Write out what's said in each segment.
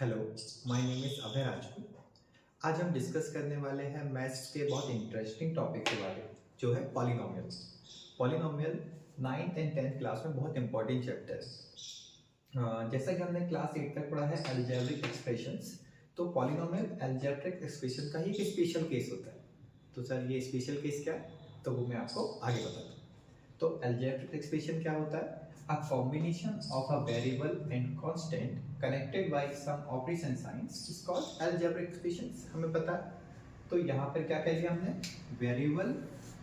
Hello, my name is अभय राजपूत। आज हम discuss करने वाले हैं मैथ्स के बहुत इंटरेस्टिंग टॉपिक के बारे में, जो है polynomial. Polynomial 9th and 10th class में बहुत इंपॉर्टेंट चैप्टर है। जैसा कि हमने क्लास 8 तक पढ़ा है अलजेब्रिक एक्सप्रेशंस, तो पॉलिनोमियल अलजेब्रिक एक्सप्रेशन का ही एक स्पेशल केस होता है। तो सर ये स्पेशल केस क्या है, तो वो मैं आपको आगे बताता हूँ। तो अलजेब्रिक एक्सप्रेशन क्या होता है? A combination of a variable and constant connected by some operation signs is called algebraic expressions। हमें पता है। तो यहाँ पर क्या कह लिया हमने? वेरिएबल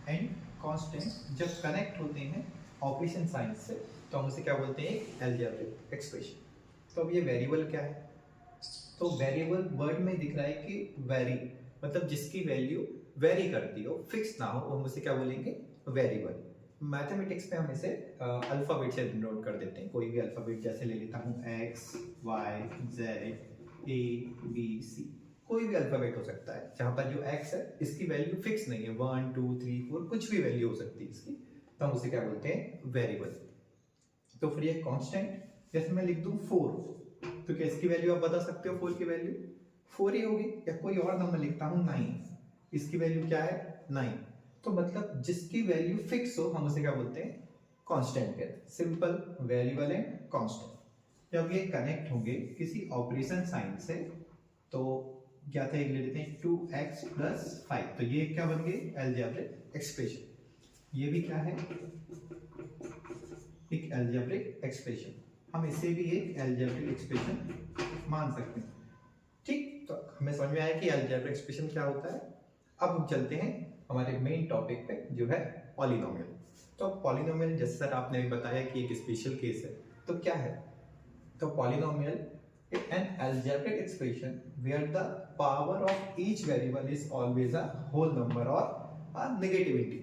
एंड कांस्टेंट जब कनेक्ट होते हैं ऑपरेशन साइंस से, तो हम उसे क्या बोलते हैं? Algebraic expression. तो अब ये वेरिएबल क्या है? तो वेरिएबल वर्ड में दिख रहा है कि वेरी, मतलब जिसकी वैल्यू वेरी करती हो, फिक्स ना हो, हम उसे क्या बोलेंगे? वेरिएबल। मैथमेटिक्स में हम इसे अल्फाबेट से डिनोट कर देते हैं। कोई भी अल्फाबेट जैसे ले लेता हूँ X Y Z A B C, कोई भी अल्फाबेट हो सकता है जहाँ पर जो एक्स है इसकी वैल्यू फिक्स नहीं है, 1 2 3 4 कुछ भी वैल्यू हो सकती है इसकी, तो हम उसे क्या बोलते हैं? वेरिएबल। तो फिर ये कांस्टेंट, जैसे मैं लिख दूं 4, तो क्या इसकी वैल्यू आप बता सकते हो? 4 की वैल्यू 4 ही होगी। या कोई और नंबर लिखता हूं 9, इसकी वैल्यू क्या है? 9। तो मतलब जिसकी वैल्यू फिक्स हो हम उसे क्या बोलते हैं? कांस्टेंट कहते हैं। Simple, variable and constant. जब ये कनेक्ट होंगे किसी ऑपरेशन साइन से, तो क्या था? एक ले लेते हैं 2x + 5, तो ये क्या बन गई? Algebraic expression. ये भी क्या है? एक अलजेब्रिक एक्सप्रेशन। हम इसे भी एक अलजेब्रिक एक्सप्रेशन मान सकते हैं। ठीक, तो हमें समझ में आया कि अलजेब्रिक एक्सप्रेशन क्या होता है। अब हम चलते हैं हमारे मेन टॉपिक पे, जो है पॉलिनोमियल। तो पॉलिनोमियल, जैसे सर आपने भी बताया कि एक स्पेशल केस है, तो क्या है? तो polynomial an algebraic expression where the power of each variable is always a whole number or a negativity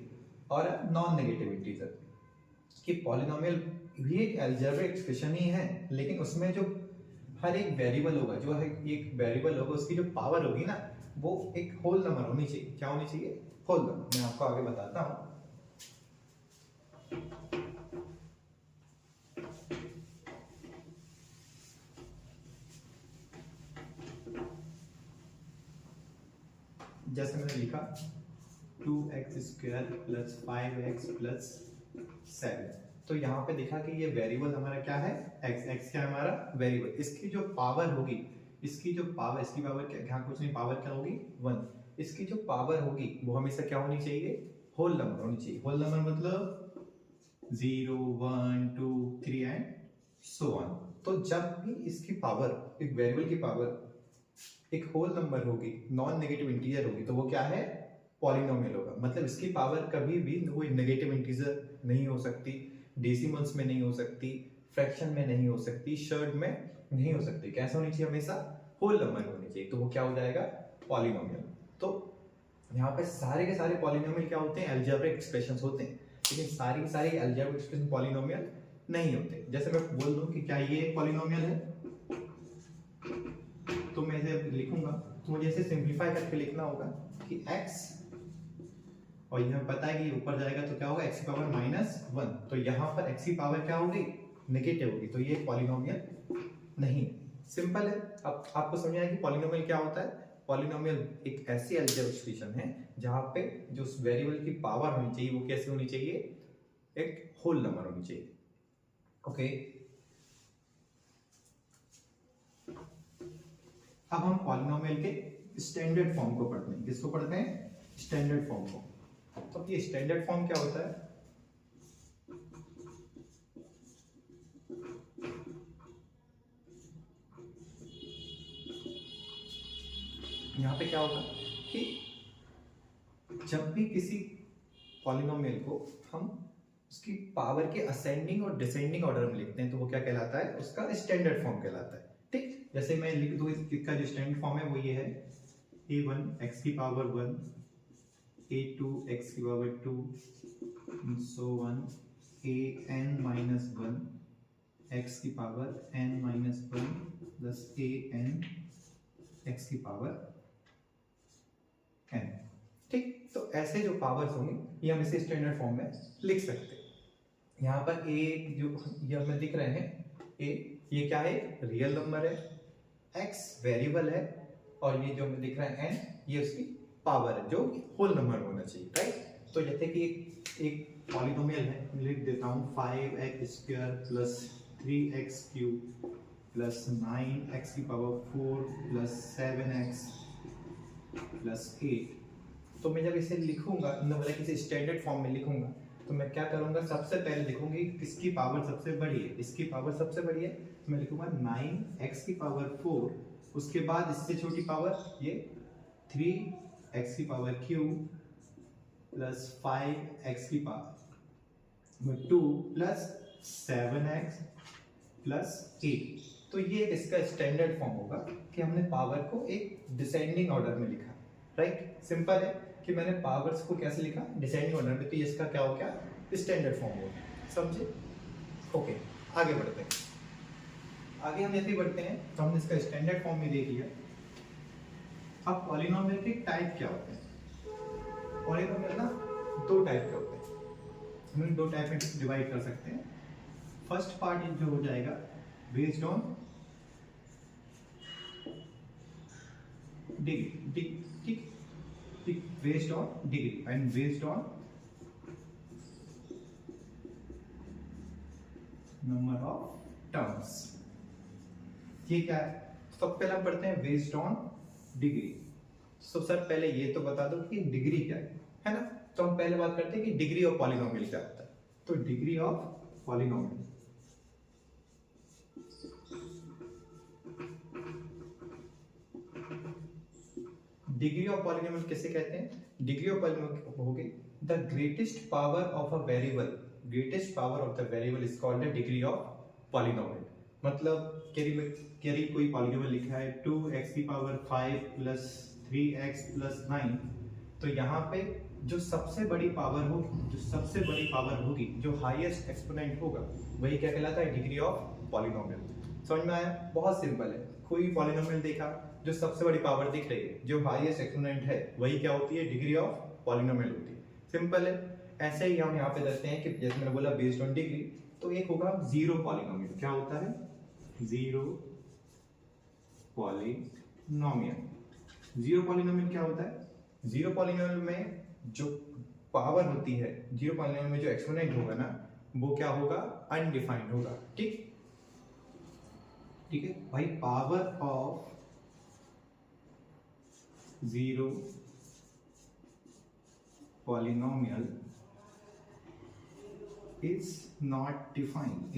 or a non-negative integer। कि पॉलिनोमियल भी एक अलजेब्रिक एक्सप्रेशन ही है, लेकिन उसमें जो हर एक वेरिएबल होगा, जो है एक वेरिएबल होगा, उसकी जो पावर होगी ना, वो एक होल नंबर होनी चाहिए। क्या होनी चाहिए? Whole number. मैं आपको आगे बताता हूं। जैसे मैंने लिखा 2x² + 5x + 7, तो यहाँ पे देखा कि ये वेरिएबल हमारा क्या है? x क्या है हमारा? वेरिएबल। इसकी जो पावर होगी, इसकी पावर क्या, यहाँ कुछ नहीं, पावर क्या होगी? 1। इसकी जो पावर होगी वो हमेशा क्या होनी चाहिए? होल नंबर होनी चाहिए। होल नंबर मतलब 0 1 2 3 एंड सो ऑन। तो जब भी इसकी पावर, एक वेरिएबल की पावर एक होल नंबर होगी, नॉन नेगेटिव इंटीजर होगी, तो वो क्या है? पॉलिनोमियल होगा। मतलब इसकी पावर कभी भी कोई नेगेटिव इंटीजर नहीं हो सकती, डेसिमल्स में नहीं हो सकती, फ्रैक्शन में नहीं हो सकती, शर्ड में नहीं हो सकती। कैसा होनी चाहिए? हमेशा होल नंबर होनी चाहिए। तो वो क्या हो जाएगा? पॉलिनोमियल। तो यहाँ पे सारे के सारे पॉलिनोमियल क्या होते हैं? अलजेब्रिक एक्सप्रेशंस होते हैं। लेकिन सारी की सारी अलजेब्रिक एक्सप्रेशन पॉलिनोमियल नहीं होते। जैसे मैं बोल दूं कि क्या ये एक पॉलिनोमियल है, तो मैं इसे लिखूंगा, तो मुझे इसे सिंपलीफाई करके लिखना होगा कि x, और यह पता है कि ऊपर जाएगा तो क्या होगा? x की पावर -1। तो यहाँ पर x की पावर क्या होगी? नेगेटिव होगी। तो ये पॉलिनोमियल नहीं। सिंपल है। अब आपको समझ आया कि पॉलिनोमियल क्या होता है। पॉलिनोमियल एक ऐसी अलजेब्रिक एक्सप्रेशन है जहां पे जो वेरिएबल की पावर होनी चाहिए वो कैसे होनी चाहिए? एक होल नंबर होनी चाहिए। ओके, अब हम पॉलिनोमियल के स्टैंडर्ड फॉर्म को पढ़ते हैं। किसको पढ़ते हैं? स्टैंडर्ड फॉर्म को। तो ये स्टैंडर्ड फॉर्म क्या होता है? यहाँ पे क्या होगा कि जब भी किसी पॉलिनोमियल को हम उसकी पावर के असेंडिंग और डिसेंडिंग ऑर्डर में लिखते हैं, तो वो क्या कहलाता है? उसका स्टैंडर्ड फॉर्म कहलाता है। ठीक, जैसे मैं लिख दूं, इसका जो स्टैंडर्ड फॉर्म है वो ये है a1 x की पावर 1, a2 x की power 2, so on an-1 x की power n-1 plus an x की पावर n। ठीक, तो ऐसे जो पावर्स होंगे ये हम इसे स्टैंडर्ड फॉर्म में लिख सकते हैं। यहाँ पर a जो ये हमें दिख रहे हैं, a, ये क्या है? रियल नंबर है। x वेरिएबल है और ये जो दिख रहा है n ये उसकी पावर है जो होल नंबर होना चाहिए, राइट। तो जैसे कि एक पॉलिनोमियल है, मैं लिख देता हूँ 5x² plus 3x³ plus 9x की पावर 4 प्लस 7x प्लस 8। तो मैं जब इसे लिखूंगा, मतलब किसी स्टैंडर्ड फॉर्म में लिखूंगा, तो मैं क्या करूंगा, सबसे पहले लिखूंगी किसकी पावर सबसे बड़ी है, इसकी पावर सबसे बड़ी है, तो मैं लिखूंगा 9x की पावर 4, उसके बाद इससे छोटी पावर ये 3x की पावर क्यूब प्लस 5x की पावर 2 प्लस 7x प्लस 8। तो ये इसका स्टैंडर्ड फॉर्म होगा कि हमने पावर को एक डिसेंडिंग ऑर्डर में लिखा, राइट। सिंपल है कि मैंने पावर्स को कैसे लिखा, डिसेंडिंग ऑर्डर में, तो ये इसका क्या हो गया, स्टैंडर्ड फॉर्म हो गया, समझे। ओके, आगे बढ़ते हैं। आगे हम जैसे ही बढ़ते हैं तो हमने इसका स्टैंडर्ड फॉर्म में देख लिया। अब पॉलिनोमियल के टाइप क्या होते हैं। पॉलिनोमियल ना दो टाइप के होते हैं, हम दो टाइप में डिवाइड कर सकते हैं। फर्स्ट पार्ट जो हो जाएगा बेस्ड ऑन डिग्री, ठीक, based on degree and based on number of terms. ये क्या है, तो पहले हम पढ़ते हैं बेस्ड ऑन डिग्री। तो सर पहले ये तो बता दो कि डिग्री क्या है ना। तो हम पहले बात करते हैं कि डिग्री ऑफ पॉलिनोमियल क्या होता है। तो degree of polynomial, degree of polynomial किसे कहते हैं, डिग्री ऑफ पॉलिनोमियल होगी the greatest power of a variable, greatest power of the variable is called the degree of polynomial. मतलब यदि कोई पॉलिनोमियल लिखा है 2x की पावर 5 प्लस 3x प्लस 9, तो यहाँ पे जो सबसे बड़ी पावर होगी, जो हाईएस्ट एक्सपोनेंट होगा, वही क्या कहलाता है, डिग्री ऑफ पॉलिनोमियल। समझ में आया, बहुत सिंपल है। कोई पॉलिनोमियल देखा जो सबसे बड़ी पावर दिख रही है, जो हाईएस्ट एक्सपोनेंट है, वही क्या होती है, डिग्री ऑफ पॉलिनोमियल होती है। सिंपल है। ऐसे ही हम यहाँ पे देखते हैं कि जैसे मैंने बोला बेस्ड ऑन डिग्री, तो एक होगा जीरो पॉलिनोमियल। क्या होता है, जीरो पॉलिनोमियल। जीरो पॉलिनोमियल क्या होता है, जीरो पॉलिनोमियल में जो पावर होती है, जीरो पॉलिनोमियल में जो एक्सपोनेंट होगा ना, वो क्या होगा, अनडिफाइंड होगा। ठीक है भाई, power of zero polynomial is not defined,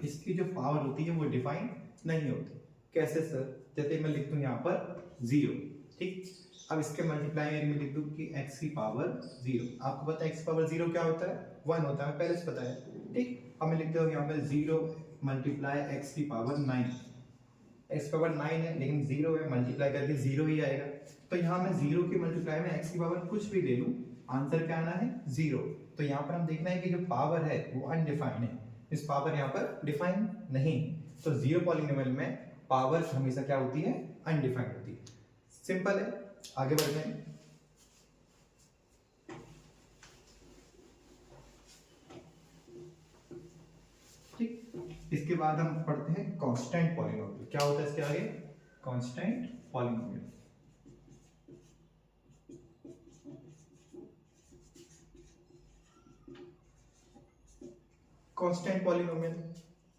इसकी जो पावर होती है वो डिफाइन नहीं होती। कैसे सर, जैसे मैं लिख दूं यहाँ पर जीरो, ठीक। अब इसके मल्टीप्लाई में लिख दूं कि x की पावर जीरो। आपको पता है x की पावर जीरो क्या होता है, 1 होता है, पहले से पता है, ठीक। अब मैं लिखता हूँ यहाँ पर जीरो मल्टीप्लाई x की पावर 9, x की पावर 9 है लेकिन जीरो है, मल्टीप्लाई करके जीरो ही आएगा। तो यहाँ मैं जीरो की मल्टीप्लाई में x की पावर कुछ भी दे लूं, आंसर क्या आना है, जीरो। तो यहाँ पर हम देखना है कि जो पावर है वो अनडिफाइंड है, इस पावर यहाँ पर डिफाइन नहीं। तो जीरो पॉलिनोमियल में पावर हमेशा क्या होती है, अनडिफाइंड होती है। सिंपल है, आगे बढ़ते हैं। ठीक, इसके बाद हम पढ़ते हैं कांस्टेंट पॉलिनोमियल। क्या होता है इसके आगे, कांस्टेंट पॉलिनोमियल। कांस्टेंट पॉलिनोमियल,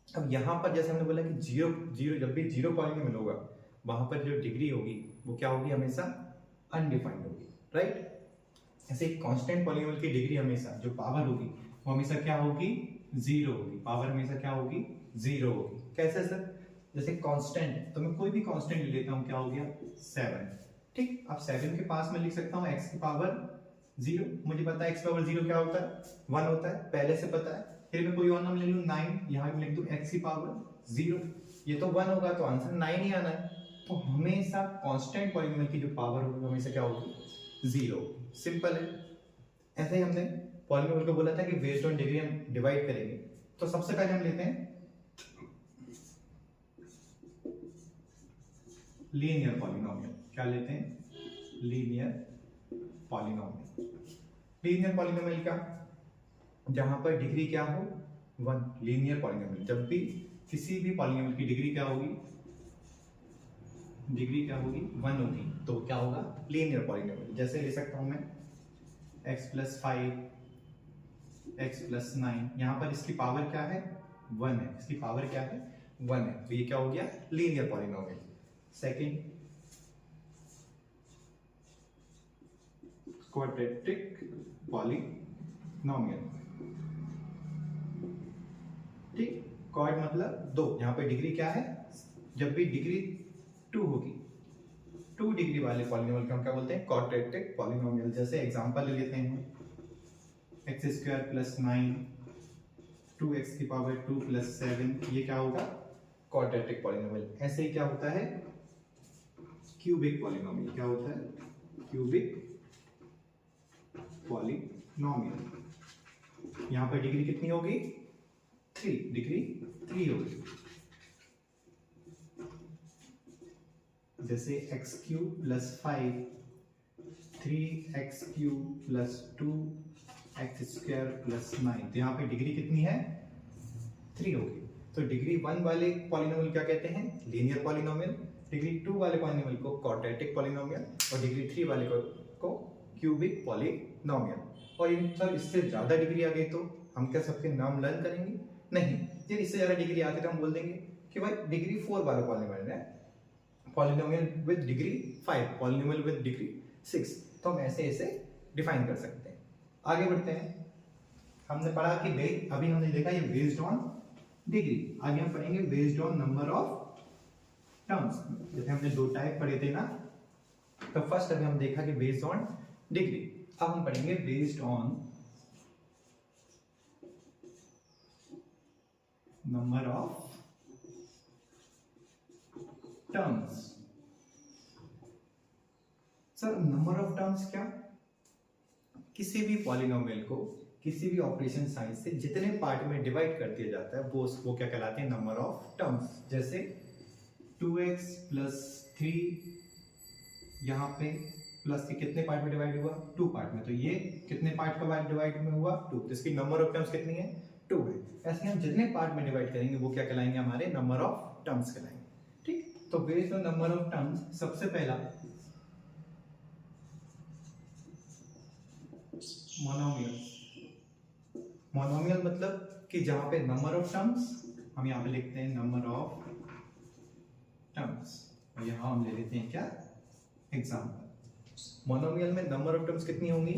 अब यहाँ पर जैसे हमने बोला कि जीरो जब भी जीरो पॉलिनोमियल होगा, वहां पर जो डिग्री होगी वो क्या होगी, हमेशा अनडिफाइंड होगी, राइट। ऐसे कांस्टेंट पॉलिनोमियल की डिग्री हमेशा, जो पावर होगी वो हमेशा क्या होगी, जीरो होगी। पावर हमेशा क्या होगी, जीरो होगी। कैसे सर, जैसे कांस्टेंट, तो मैं कोई भी कांस्टेंट ले लेता हूँ, क्या हो गया, 7, ठीक। अब 7 के पास मैं लिख सकता हूँ x की पावर जीरो। मुझे पता है x की पावर जीरो क्या होता है, 1 होता है, पहले से पता है। फिर मैं कोई और नंबर ले लूँ 9, यहाँ पे लिख दूँ x की पावर जीरो, ये तो 1 होगा, तो आंसर 9 ही आना है। तो हमेशा कांस्टेंट पॉलिनोमियल की जो पावर होगी हमेशा क्या होगी, जीरो। सिंपल है। ऐसे ही हमने पॉलिनोमियल को बोला था कि बेस्ड ऑन डिग्री हम डिवाइड करेंगे। तो सबसे पहले हम लेते हैं लीनियर पॉलिनोमियल। क्या लेते हैं, लीनियर पॉलिनोमियल। लीनियर पॉलिनोमियल का जहां पर डिग्री क्या हो, वन लीनियर पॉलिनोमियल। जब भी किसी भी पॉलिनोमियल की डिग्री क्या होगी, डिग्री क्या होगी, वन होगी, तो क्या होगा, लीनियर पॉलिनोमियल। जैसे ले सकता हूं मैं x+5 x+9, यहां पर इसकी पावर क्या है, वन है, इसकी पावर क्या है, वन है, तो ये क्या हो गया, linear polynomial. Second, quadratic polynomial. ठीक, क्वाड मतलब दो, यहाँ पे डिग्री क्या है, जब भी डिग्री 2 होगी, 2 डिग्री वाले पॉलिनोमियल को हम क्या बोलते हैं, क्वाड्रेटिक पॉलिनोमियल। जैसे एग्जांपल ले लेते हैं, x² + 9 2x की पावर 2 + 7, ये क्या होगा, क्वाड्रेटिक पॉलिनोमियल। ऐसे ही क्या होता है, क्यूबिक पॉलिनोमियल। क्या होता है, क्यूबिक पॉलिनोमियल। यहाँ पर डिग्री कितनी होगी, 3, डिग्री 3 होगी। जैसे x³ + 5 3x³ + 2x² + 9, तो यहाँ पे डिग्री कितनी है, 3 होगी। तो डिग्री 1 वाले पॉलिनोमियल क्या कहते हैं, लीनियर पॉलिनोमियल। डिग्री 2 वाले पॉलिनोमियल को क्वाड्रेटिक पॉलिनोमियल, और डिग्री 3 वाले को क्यूबिक पॉलिनोमियल। और सर इससे ज्यादा डिग्री आ गई तो हम क्या सबके नाम लर्न करेंगे, नहीं। फिर इससे ज्यादा डिग्री आती है तो हम बोल देंगे कि भाई डिग्री 4 वाला पॉलिनोमियल है, polynomial with degree 5, polynomial with degree 6, तो हम ऐसे ऐसे डिफाइन कर सकते हैं। आगे बढ़ते हैं, हमने पढ़ा कि अभी हमने देखा ये बेस्ड ऑन डिग्री, आगे हम पढ़ेंगे based on number of terms. जैसे हमने 2 टाइप पढ़े थे ना, तो फर्स्ट अभी हम देखा कि बेस्ड ऑन डिग्री, अब हम पढ़ेंगे based on number of terms. Sir number of terms क्या, किसी भी पॉलिनोमियल को किसी भी ऑपरेशन साइन से जितने पार्ट में डिवाइड कर दिया जाता है वो क्या कहलाते हैं, नंबर ऑफ टर्म्स। जैसे 2x + 3, यहाँ पे प्लस के कितने पार्ट में डिवाइड हुआ, 2 पार्ट में, तो ये कितने पार्ट का डिवाइड में हुआ, 2, तो इसकी नंबर ऑफ टर्म्स कितनी है, 2 है। ऐसे हम जितने पार्ट में डिवाइड करेंगे वो क्या कहलाएंगे, हमारे नंबर ऑफ टर्म्स कहलाएंगे। ठीक, तो based on number of terms, सबसे पहला मोनोमियल। मोनोमियल मतलब कि जहां पे नंबर ऑफ टर्म्स, हम यहाँ पे लिखते हैं नंबर ऑफ टर्म्स, और यहाँ हम ले लेते हैं क्या, एग्जाम्पल। मोनोमियल में नंबर ऑफ टर्म्स कितनी होंगी,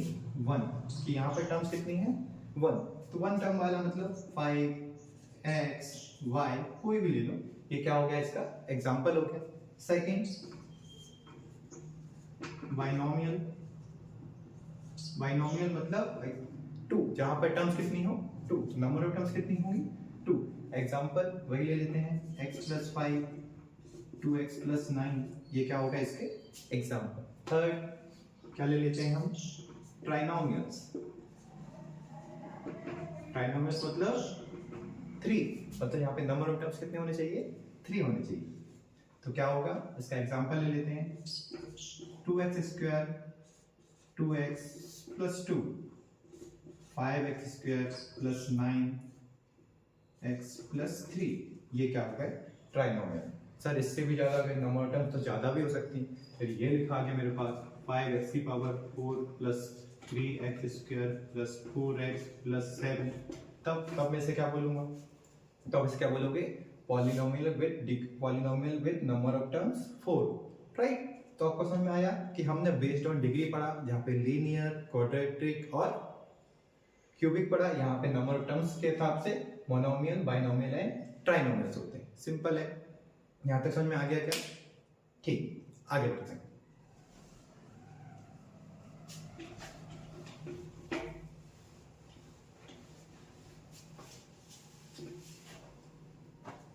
1, कि यहाँ पे टर्म्स कितनी है, 1, तो 1 टर्म वाला मतलब 5x y कोई भी ले लो, ये क्या हो गया, इसका एग्जाम्पल हो गया। Second, binomial. बाइनोमियल मतलब 2, जहां पर टर्म्स कितनी हो, 2, तो नंबर ऑफ टर्म्स कितनी होंगी, 2। एग्जाम्पल वही ले लेते हैं, x+5 2x + 9, ये क्या होगा, इसके एग्जाम्पल। थर्ड क्या ले लेते हैं हम, ट्राइनोमियल्स। ट्राइनोमियल्स मतलब 3, मतलब यहाँ पे नंबर ऑफ टर्म्स कितने होने चाहिए, 3 होने चाहिए। तो क्या होगा, इसका एग्जाम्पल ले लेते हैं, 2x² 2x + 2 5x² + 9x + 3, ये क्या होगा, ट्राइनोमियल। सर इससे भी ज्यादा अगर नंबर ऑफ टर्म्स तो ज्यादा भी हो सकती है, फिर ये लिखा गया मेरे पास 5x की पावर 4 + 3x² + 4x + 7, तब मैं इसे क्या बोलूंगा, तो इसे क्या बोलोगे, polynomial with number of terms 4, right. तो आपको समझ में आया कि हमने बेस्ड ऑन डिग्री पढ़ा, जहाँ पे लीनियर, क्वाड्रेटिक और क्यूबिक पढ़ा। यहाँ पे नंबर ऑफ टर्म्स के हिसाब से मोनोमियल, बाइनोमियल एंड ट्राइनोमियल्स होते हैं। सिंपल है, यहाँ तक समझ में आ गया क्या, ठीक, आगे बढ़ते हैं।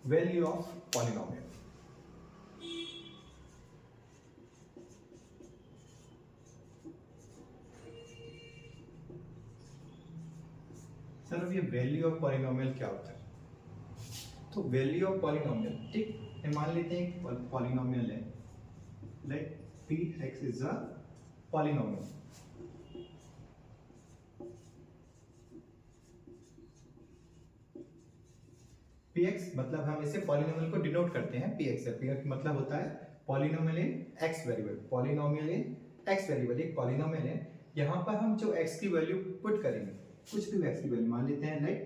Value of polynomial. सर अब ये वैल्यू ऑफ पॉलिनोमियल क्या होता है, तो वैल्यू ऑफ पॉलिनोमियल, ठीक, मान लेते हैं पॉलिनोमियल है, let px is a polynomial. px मतलब हम इसे पॉलिनोमियल को डिनोट करते हैं px से। px मतलब होता है पॉलिनोमियल इन x वेरिएबल। पॉलिनोमियल इन x वेरिएबल एक पॉलिनोमियल है। यहाँ पर हम जो x की वैल्यू पुट करेंगे, कुछ भी x की वैल्यू मान लेते हैं, लेट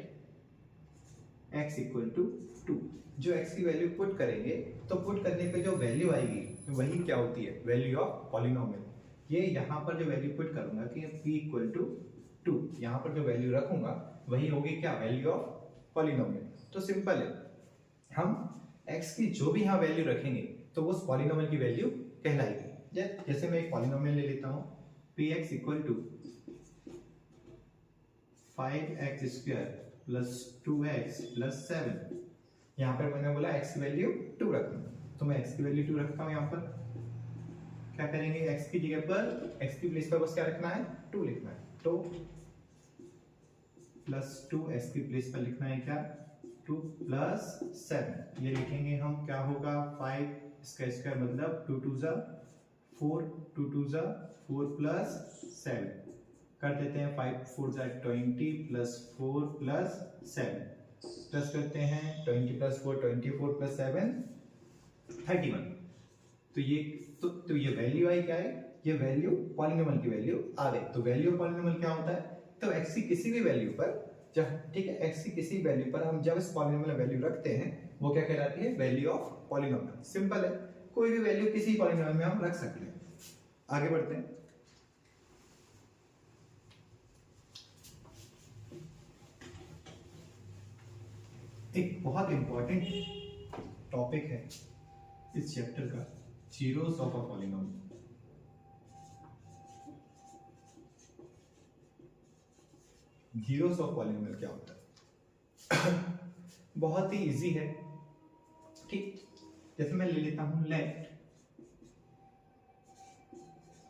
x इक्वल टू 2। जो x की वैल्यू पुट करेंगे तो पुट करने पे जो वैल्यू आएगी वही क्या होती है, वैल्यू ऑफ पॉलिनोमियल। ये यहाँ पर जो वैल्यू पुट करूंगा कि p इक्वल टू 2, यहाँ पर जो वैल्यू रखूंगा वही होगी क्या, वैल्यू ऑफ पॉलिनोमियल। तो सिंपल है, हम x की जो भी यहाँ वैल्यू रखेंगे तो वो उस पॉलिनोमियल की वैल्यू कहलाएगी। जैसे मैं एक पॉलिनोमियल ले लेता हूँ px equal to 5x square plus 2x plus 7। यहाँ पर मैंने बोला x की वैल्यू 2 रखना, तो मैं x की वैल्यू 2 रखता हूँ। यहाँ पर क्या करेंगे, x की जगह पर, x की प्लेस पर बस क्या रखना है, 2 लिखना है। तो प्लस 2 x की प्लेस पर लिखना है क्या, 2 प्लस 7। ये लिखेंगे हम, क्या होगा 5 इसका स्क्वायर मतलब 2 2 जा 4, 2 2 जा 4 प्लस 7 कर देते हैं, 5 4 जा 20 प्लस 4 प्लस 7 प्लस करते हैं 20 प्लस 4 24 प्लस 7 31। तो ये वैल्यू आई क्या है, ये वैल्यू पॉलिनोमियल की वैल्यू आ गई। तो वैल्यू पॉलिनोमियल क्या होता है, तो x की किसी भी वैल्यू पर जब, ठीक है, x की किसी वैल्यू पर हम जब इस पॉलिनोमियल वैल्यू रखते हैं वो क्या कहलाती है, वैल्यू ऑफ पॉलिनोमियल। सिंपल है, कोई भी वैल्यू किसी पॉलिनोमियल में हम रख सकते हैं। आगे बढ़ते हैं। एक बहुत इंपॉर्टेंट टॉपिक है इस चैप्टर का, zeros of a polynomial. Zeros of polynomial क्या होता है बहुत ही इजी है, ठीक। जैसे मैं ले लेता हूं, let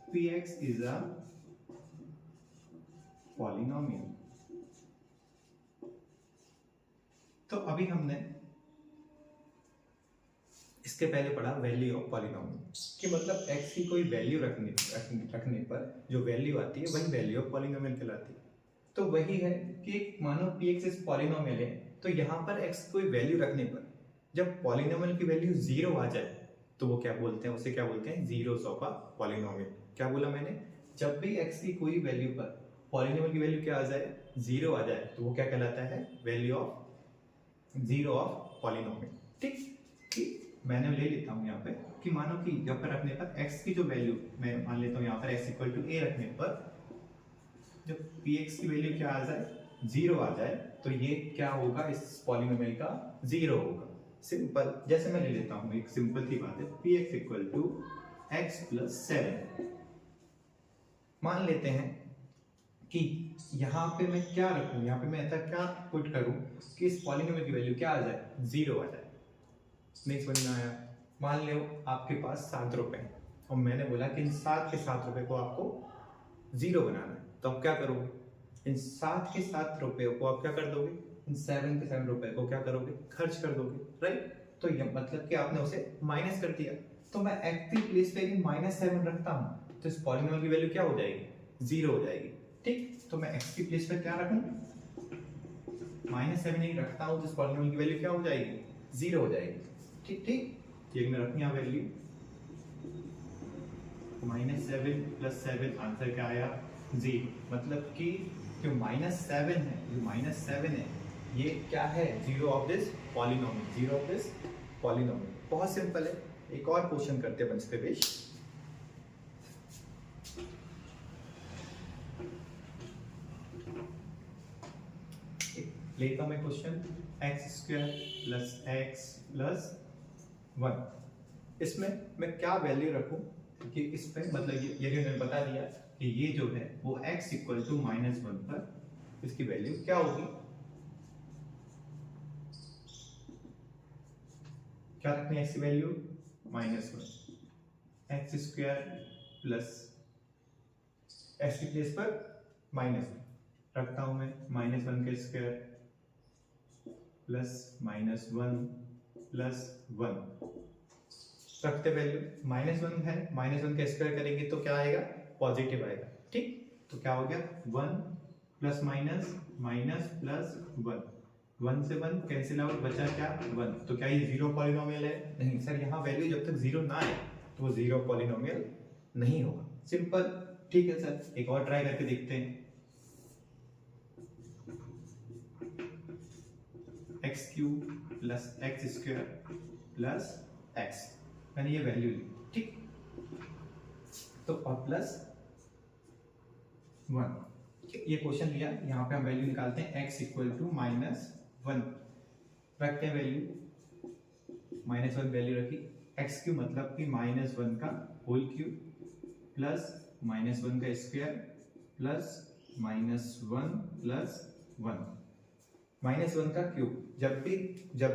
px is a polynomial. तो अभी हमने इसके पहले पढ़ा वैल्यू ऑफ पॉलिनोमियल कि मतलब x की कोई वैल्यू रखने पर जो वैल्यू आती है वही वैल्यू ऑफ पॉलिनोमियल कहलाती है। तो वही है कि मानो px इस पॉलिनोमियल है, तो यहाँ पर x कोई वैल्यू रखने पर जब पॉलिनोमियल की वैल्यू 0 आ जाए तो वो क्या बोलते हैं, उसे क्या बोलते हैं, जीरोस ऑफ अ पॉलिनोमियल। क्या बोला मैंने, जब भी x की कोई वैल्यू पर पॉलिनोमियल की वैल्यू क्या आ जाए, 0 आ जाए, तो वो क्या कहलाता है, value of zero of polynomial. ठीक, ठीक, मैंने ले लेता हूँ यहाँ पे कि मानो कि यहाँ पर रखने पर x की जो वैल्यू मैं मान लेता हूँ यहाँ पर x इक्वल टू a रखने पर जब px की वैल्यू क्या आ जाए, 0 आ जाए, तो ये क्या होगा, इस पॉलिनोमियल का 0 होगा। सिंपल, जैसे मैं ले लेता हूँ, एक सिंपल सी बात है, px equal to x plus 7। मान लेते हैं कि यहाँ पे मैं क्या रखूं, यहाँ पे मैं ऐसा क्या पुट करूं कि इस पॉलिनोमियल की वैल्यू क्या आ जाए, 0 आ जाए। नहीं समझ में आया। मान लो आपके पास 7 रुपए हैं और मैंने बोला कि इन 7 के 7 रुपए को आपको 0 बनाना है, तो आप क्या करोगे, इन 7 के 7 रुपए को आप क्या कर दोगे, इन 7 के 7 रुपए को क्या करोगे, खर्च कर दोगे, राइट। तो ये मतलब कि आपने उसे माइनस कर दिया। तो मैं एक्स की प्लेस पे -7 रखता हूँ तो इस पॉलिनोमियल की वैल्यू क्या हो जाएगी, 0 हो जाएगी। ठीक, तो मैं x की प्लेस पर क्या रखूं, -7 ही रखता हूं, तो इस पॉलिनोमियल की वैल्यू क्या हो जाएगी, 0 हो जाएगी। ठीक ठीक, ये मैं रखूं यहाँ वैल्यू -7 प्लस 7, आंसर क्या आया, 0। मतलब कि जो -7 है, जो -7 है, ये क्या है, 0 of this polynomial, 0 of this polynomial. बहुत सिंपल है। एक और क्वेश्चन करते हैं बंस पे पेश। लेता मैं question, x square plus x plus 1, इसमें मैं क्या वैल्यू रखूं कि इसमें मतलब ये जो मैंने बता दिया कि ये जो है वो x इक्वल टू -1 पर इसकी वैल्यू क्या होगी, क्या रखनी है x की value, -1। X square plus x की प्लेस पर -1 रखता हूं मैं, -1 का स्क्वायर प्लस -1 प्लस 1 रखते वैल्यू, -1 है, -1 का स्क्वायर करेंगे तो क्या आएगा, पॉजिटिव आएगा। ठीक, तो क्या हो गया, 1 प्लस माइनस माइनस प्लस 1, 1 से 1 कैंसिल आउट, बचा क्या 1। तो क्या ये जीरो पॉलिनोमियल है? नहीं सर, यहाँ वैल्यू जब तक जीरो ना आए तो वो जीरो पॉलिनोमियल नहीं होगा। सिंपल। ठीक है सर, एक और ट्राई करके देखते हैं। X cube plus x square plus x, मैंने ये वैल्यू ली, ठीक। तो और प्लस 1, ये क्वेश्चन लिया, यहाँ पे हम वैल्यू निकालते हैं x इक्वल टू -1, रखते हैं वैल्यू, -1 वैल्यू रखी। x क्यूब मतलब कि -1 का होल क्यूब प्लस -1 का स्क्वायर प्लस -1 प्लस 1, -1 का क्यूब। जब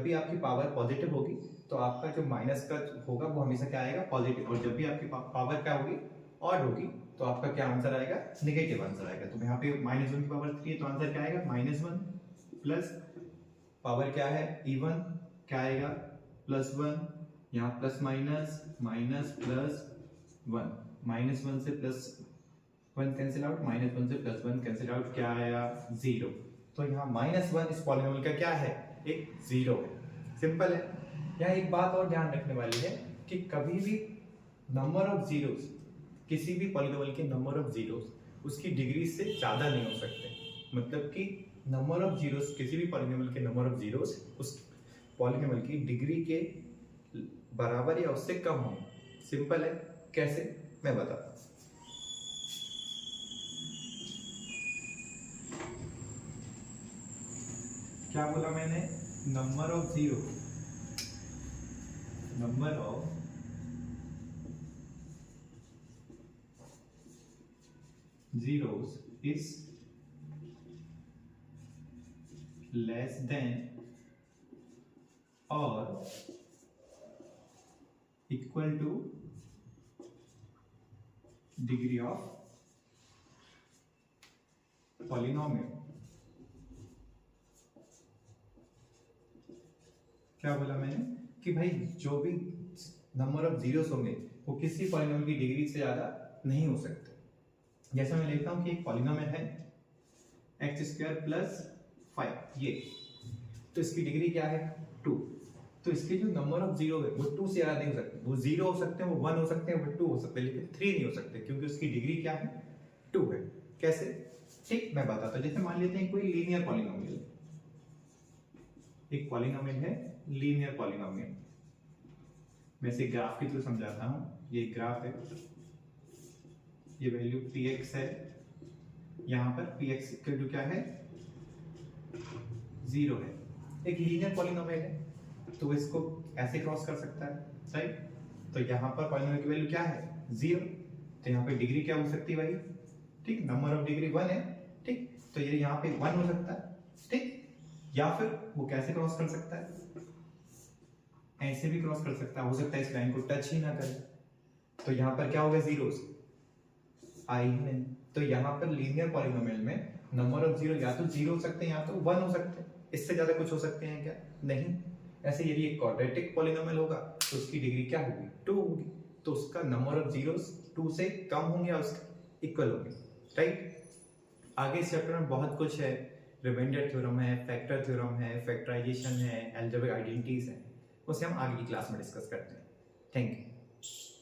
भी आपकी पावर पॉजिटिव होगी तो आपका जो माइनस का होगा वो हमेशा क्या आएगा, पॉजिटिव। और जब भी आपकी पावर क्या होगी, ऑड होगी, तो आपका क्या आंसर आएगा, नेगेटिव आंसर आएगा। तो यहाँ पे -1 की पावर 3 है तो आंसर क्या आएगा, -1 प्लस पावर क्या है इवन, क्या आएगा +1, यहाँ प्लस माइनस माइनस प्लस 1, -1 से +1 कैंसिल आउट, -1 से +1 कैंसिल आउट, क्या आया 0। तो यहाँ -1 इस पॉलिनोमियल का क्या है, एक जीरो है। सिंपल है। यहाँ एक बात और ध्यान रखने वाली है कि कभी भी नंबर ऑफ जीरोस, किसी भी पॉलिनोमियल के नंबर ऑफ जीरोस उसकी डिग्री से ज्यादा नहीं हो सकते। मतलब कि नंबर ऑफ जीरोस, किसी भी पॉलिनोमियल के नंबर ऑफ जीरोस उस पॉलिनोमियल की डिग्री के बराबर या उससे कम हो। सिंपल है। कैसे, मैं बताता हूँ। क्या बोला मैंने, number of zeros is less than or equal to degree of polynomial। क्या बोला मैंने कि भाई जो भी नंबर ऑफ जीरोस होंगे वो किसी पॉलिनोमियल की डिग्री से ज्यादा नहीं हो सकते। जैसे मैं लिखता हूं कि एक पॉलिनोमियल है x² + 5, ये, तो इसकी डिग्री क्या है 2। तो इसके जो नंबर ऑफ जीरो है वो 2 से ज्यादा नहीं हो सकते। वो 0 हो सकते हैं, वो 1 हो सकते हैं, वो 2 हो सकते हैं, लेकिन 3 नहीं हो सकते क्योंकि उसकी डिग्री क्या है 2 है। कैसे, ठीक मैं बताता हूं। जैसे मान लेते हैं कोई लीनियर पॉलिनोमियल, एक पॉलिनोमियल है लीनियर पॉलिनोमियल। मैं इसे ग्राफ के थ्रू समझाता हूं। ये ग्राफ है, ये वैल्यू px है, यहां पर px इक्वल टू क्या है 0 है। एक लीनियर पॉलिनोमियल है तो इसको ऐसे क्रॉस कर सकता है, सही। तो यहां पर पॉलिनोमियल की वैल्यू क्या है 0, तो यहां पे डिग्री क्या हो सकती है भाई, ठीक, नंबर ऑफ डिग्री 1 है, ठीक। तो ये यहां पे 1 हो सकता है, ठीक। या फिर वो कैसे क्रॉस कर सकता है, ऐसे भी क्रॉस कर सकता है। हो सकता है इस लाइन को टच ही ना करे, तो यहाँ पर क्या होगा जीरोस आई ही नहीं। तो यहाँ पर लीनियर पॉलिनोमियल में नंबर ऑफ जीरो या तो 0 हो सकते हैं या तो 1 हो सकते हैं। इससे ज्यादा कुछ हो सकते हैं क्या, नहीं। ऐसे यदि एक क्वाड्रेटिक पॉलिनोमियल होगा तो उसकी डिग्री क्या होगी 2 होगी, तो उसका नंबर ऑफ जीरोस 2 से कम होंगे या उसके इक्वल होंगे, राइट। आगे इस चैप्टर में बहुत कुछ है, रिमाइंडर थ्योरम है, फैक्टर थ्योरम है, फैक्टराइजेशन है, अलजेब्रिक आइडेंटिटीज है, उसे हम आगे की क्लास में डिस्कस करते हैं। Thank you.